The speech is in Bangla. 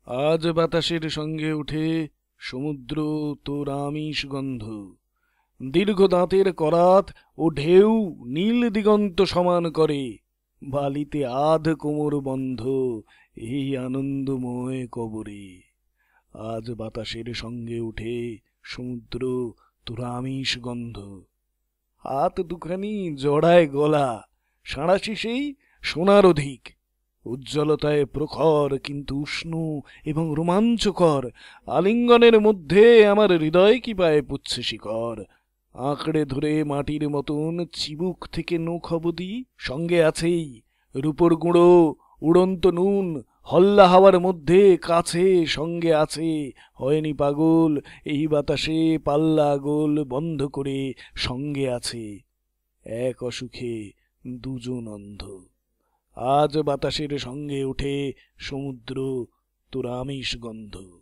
আজ বাতাসের সঙ্গে উঠে সমুদ্র তোর আমিষ গন্ধ। দীর্ঘ দাঁতের করাত ও ঢেউ নীল দিগন্ত সমান করে। বালিতে আধ কোমর বন্ধ এই আনন্দময় কবরে। আজ বাতাসের সঙ্গে উঠে সমুদ্র তোর আমিষ গন্ধ। হাত দুখানি জড়ায় গলা, সাঁড়াশি সেই সোনার অধিক। উজ্জ্বলতায় প্রখর কিন্তু উষ্ণ এবং রোমাঞ্চকর। আলিঙ্গনের মধ্যে আমার হৃদয় কি পায় পুচ্ছে শিকড়। আঁকড়ে ধরে মাটির মতন চিবুক থেকে নখ অবধি সঙ্গে আছেই রূপোর গুঁড়ো, উড়ন্ত নুন। হল্লা হাওয়ার মধ্যে কাছে সঙ্গে আছে হয়নি পাগল, এই বাতাসে পাল্লা গোল বন্ধ করে সঙ্গে আছে এক অসুখে দুজন অন্ধ। আজ বাতাসের সঙ্গে উঠে সমুদ্র তোর আমিষ গন্ধ।